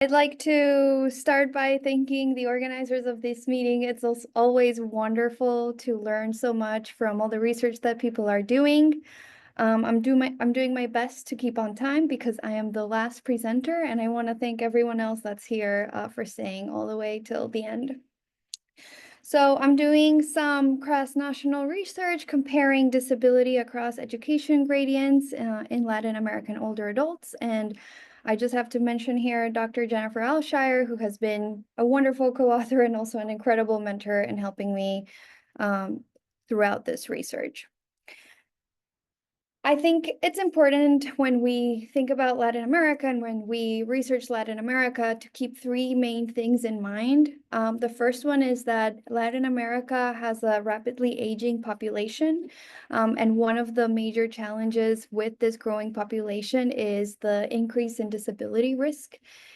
I'd like to start by thanking the organizers of this meeting. It's always wonderful to learn so much from all the research that people are doing. I'm doing my best to keep on time because I am the last presenter, and I want to thank everyone else that's here for staying all the way till the end. So I'm doing some cross-national research comparing disability across education gradients in Latin American older adults. And I just have to mention here Dr. Jennifer Alshire, who has been a wonderful co-author and also an incredible mentor in helping me throughout this research. I think it's important when we think about Latin America and when we research Latin America to keep three main things in mind. The first one is that Latin America has a rapidly aging population, and one of the major challenges with this growing population is the increase in disability risk.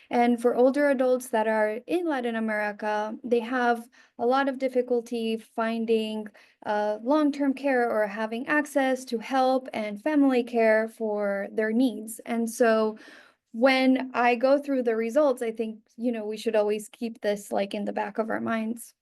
And for older adults that are in Latin America, they have a lot of difficulty finding long-term care or having access to help and family care for their needs. And so when I go through the results, I think, we should always keep this like in the back of our minds.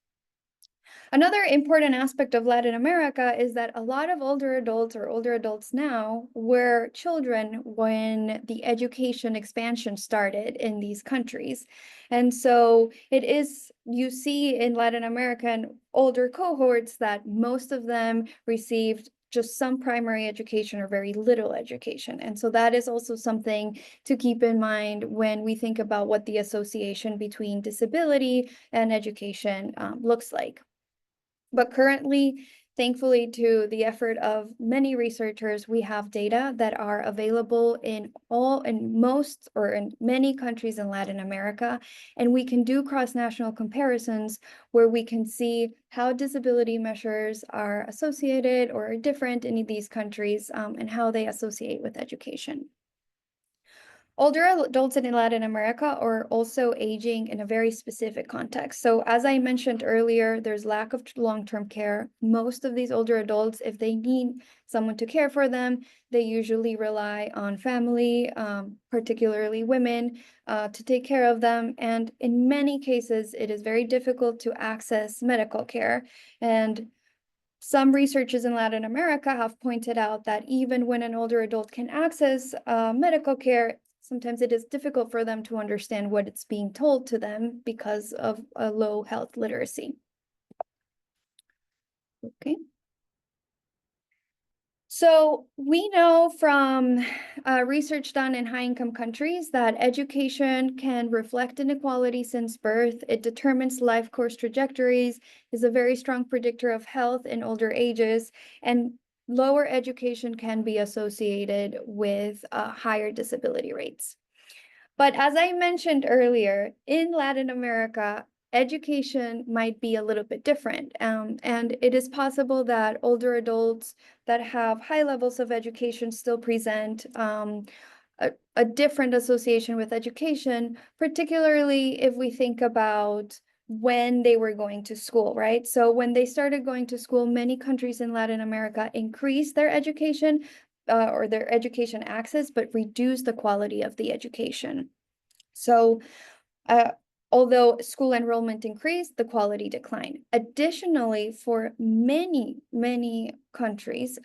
Another important aspect of Latin America is that a lot of older adults or older adults now were children when the education expansion started in these countries. And so you see in Latin American older cohorts that most of them received just some primary education or very little education. And so that is also something to keep in mind when we think about what the association between disability and education looks like. But currently, thankfully to the effort of many researchers, we have data that are available in most or in many countries in Latin America. And we can do cross-national comparisons where we can see how disability measures are associated or are different in these countries and how they associate with education. Older adults in Latin America are also aging in a very specific context. So as I mentioned earlier, there's lack of long-term care. Most of these older adults, if they need someone to care for them, they usually rely on family, particularly women, to take care of them. And in many cases, it is very difficult to access medical care. And some researchers in Latin America have pointed out that even when an older adult can access medical care, sometimes it is difficult for them to understand what it's being told to them because of a low health literacy. Okay. So we know from research done in high-income countries that education can reflect inequality since birth. It determines life course trajectories, is a very strong predictor of health in older ages, and lower education can be associated with higher disability rates. But as I mentioned earlier, in Latin America, education might be a little bit different. And it is possible that older adults that have high levels of education still present a different association with education, particularly if we think about when they were going to school, right? So when they started going to school, many countries in Latin America increased their education or their education access, but reduced the quality of the education. So although school enrollment increased, the quality declined. Additionally, for many, many countries,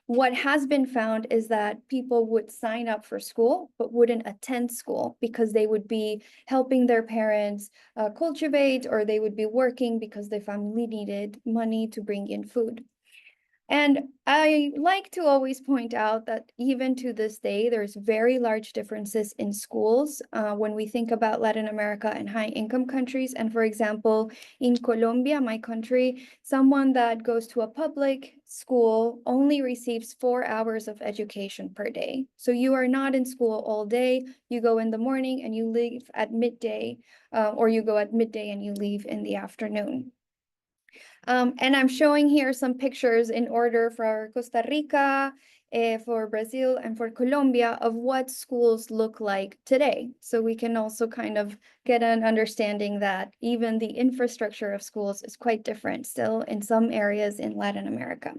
what has been found is that people would sign up for school, but wouldn't attend school because they would be helping their parents cultivate, or they would be working because their family needed money to bring in food. And I like to always point out that even to this day, there's very large differences in schools when we think about Latin America and high-income countries. And for example, in Colombia, my country, someone that goes to a public school only receives 4 hours of education per day. So you are not in school all day. You go in the morning and you leave at midday, or you go at midday and you leave in the afternoon. And I'm showing here some pictures in order for Costa Rica, for Brazil, and for Colombia of what schools look like today. So we can also kind of get an understanding that even the infrastructure of schools is quite different still in some areas in Latin America.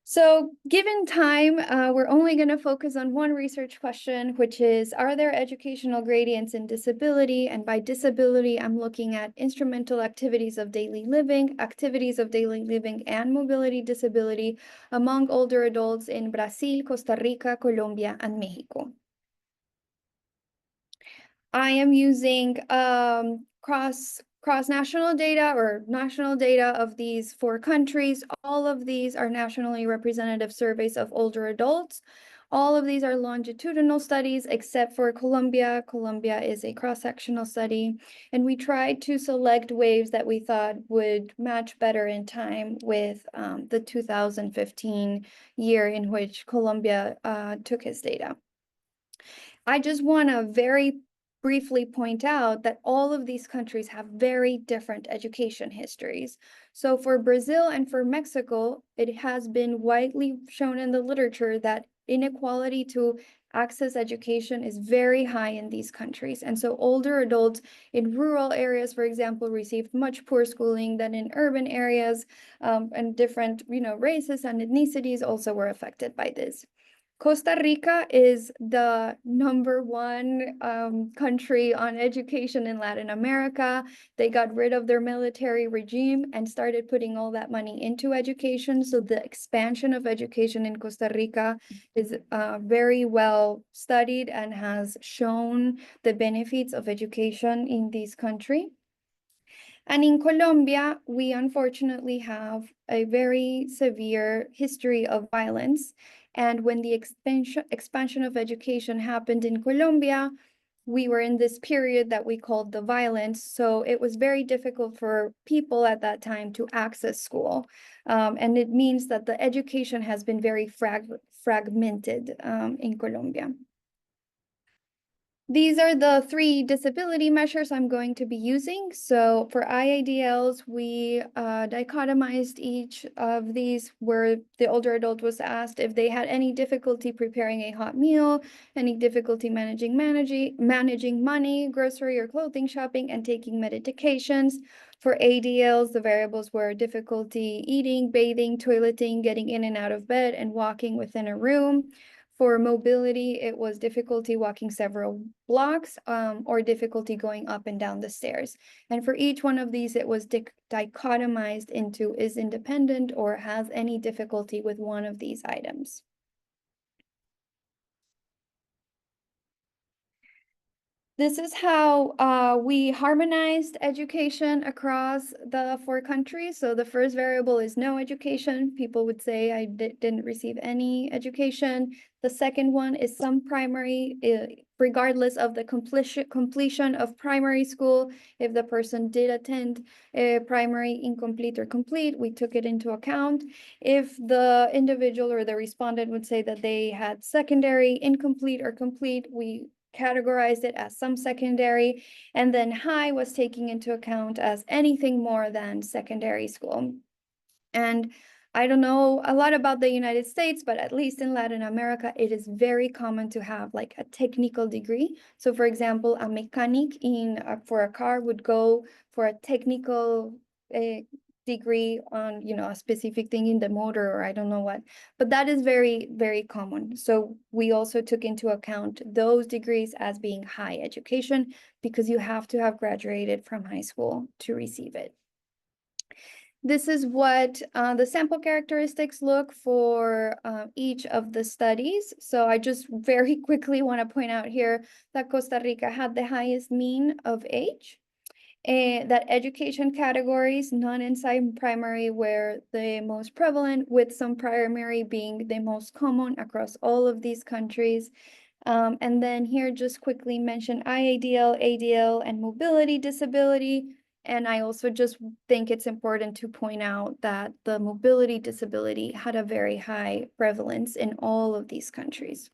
So given time, we're only going to focus on one research question, which is, are there educational gradients in disability? And by disability, I'm looking at instrumental activities of daily living, and mobility disability among older adults in Brazil, Costa Rica, Colombia, and Mexico. I am using cross-national data or national data of these 4 countries. All of these are nationally representative surveys of older adults. All of these are longitudinal studies except for Colombia. Colombia is a cross-sectional study, and we tried to select waves that we thought would match better in time with the 2015 year in which Colombia took his data. I just want to very briefly point out that all of these countries have very different education histories. So for Brazil and for Mexico, it has been widely shown in the literature that inequality to access education is very high in these countries. And so older adults in rural areas, for example, received much poor schooling than in urban areas, and different, races and ethnicities also were affected by this. Costa Rica is the #1 country on education in Latin America. They got rid of their military regime and started putting all that money into education. So the expansion of education in Costa Rica is very well studied and has shown the benefits of education in this country. And in Colombia, we unfortunately have a very severe history of violence. And when the expansion of education happened in Colombia, we were in this period that we called the violence. So it was very difficult for people at that time to access school. And it means that the education has been very fragmented in Colombia. These are the 3 disability measures I'm going to be using. So for IADLs, we dichotomized each of these where the older adult was asked if they had any difficulty preparing a hot meal, any difficulty managing money, grocery or clothing shopping, and taking medications. For ADLs, the variables were difficulty eating, bathing, toileting, getting in and out of bed, and walking within a room. For mobility, it was difficulty walking several blocks or difficulty going up and down the stairs. And for each one of these, it was dichotomized into is independent or has any difficulty with one of these items. This is how we harmonized education across the 4 countries. So the first variable is no education. People would say I didn't receive any education. The second one is some primary, regardless of the completion of primary school. If the person did attend primary, incomplete or complete, we took it into account. If the individual or the respondent would say that they had secondary, incomplete or complete, we categorized it as some secondary, and then high was taking into account as anything more than secondary school. And I don't know a lot about the United States, but at least in Latin America, it is very common to have like a technical degree. So for example, a mechanic for a car would go for a technical degree on, a specific thing in the motor or I don't know what, but that is very, very common. So we also took into account those degrees as being high education because you have to have graduated from high school to receive it. This is what the sample characteristics look for each of the studies. So I just very quickly want to point out here that Costa Rica had the highest mean of age. That education categories, non-inside primary, were the most prevalent, with some primary being the most common across all of these countries. And then here, just quickly mention IADL, ADL, and mobility disability. And I also just think it's important to point out that the mobility disability had a very high prevalence in all of these countries.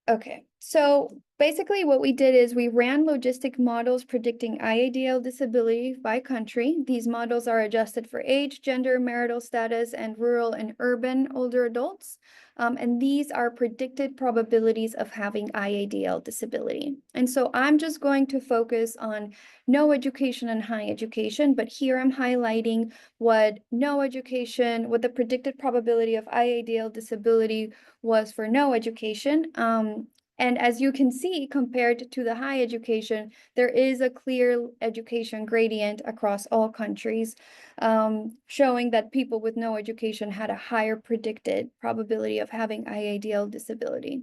Okay, So basically what we did is we ran logistic models predicting IADL disability by country. These models are adjusted for age, gender, marital status, and rural and urban older adults. And these are predicted probabilities of having IADL disability. And so I'm just going to focus on no education and high education, but here I'm highlighting what no education, what the predicted probability of IADL disability was for no education. And as you can see, compared to the high education, there is a clear education gradient across all countries, showing that people with no education had a higher predicted probability of having IADL disability.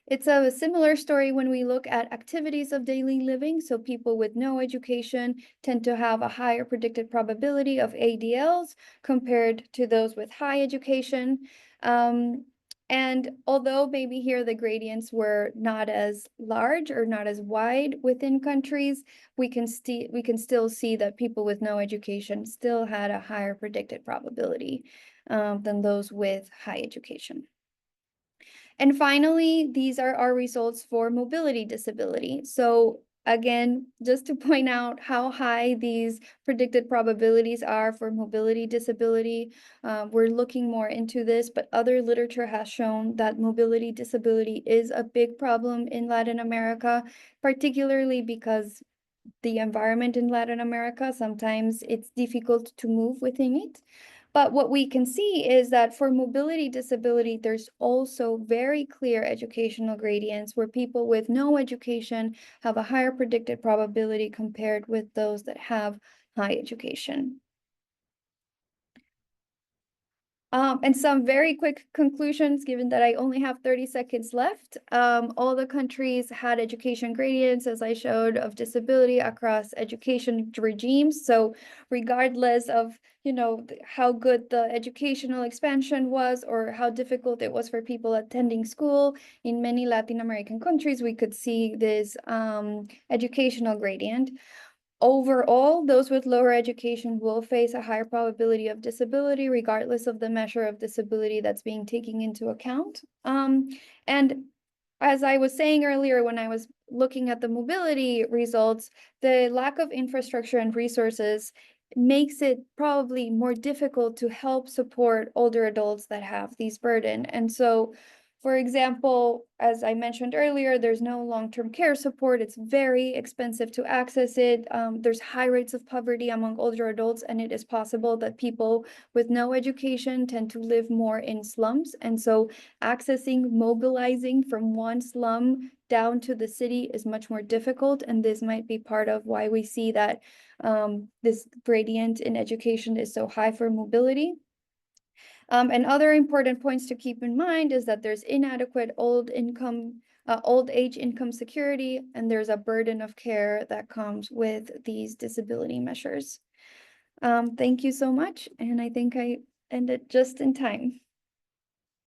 It's a similar story when we look at activities of daily living. So people with no education tend to have a higher predicted probability of ADLs compared to those with high education. And although maybe here the gradients were not as large or not as wide within countries, we can still see that people with no education still had a higher predicted probability than those with high education. And finally, these are our results for mobility disability. So again, just to point out how high these predicted probabilities are for mobility disability, we're looking more into this, but other literature has shown that mobility disability is a big problem in Latin America, particularly because the environment in Latin America, sometimes it's difficult to move within it. But what we can see is that for mobility disability, there's also very clear educational gradients where people with no education have a higher predicted probability compared with those that have high education. And some very quick conclusions, given that I only have 30 seconds left. All the countries had education gradients, as I showed, of disability across education regimes. So regardless of, how good the educational expansion was or how difficult it was for people attending school, in many Latin American countries, we could see this educational gradient. Overall, those with lower education will face a higher probability of disability, regardless of the measure of disability that's being taken into account. And as I was saying earlier, when I was looking at the mobility results, the lack of infrastructure and resources makes it probably more difficult to help support older adults that have these burden. And so, for example, as I mentioned earlier, there's no long-term care support. It's very expensive to access it. There's high rates of poverty among older adults, and it is possible that people with no education tend to live more in slums. And so mobilizing from one slum down to the city is much more difficult. And this might be part of why we see that this gradient in education is so high for mobility. And other important points to keep in mind is that there's inadequate old age income security, and there's a burden of care that comes with these disability measures. Thank you so much, and I think I ended just in time.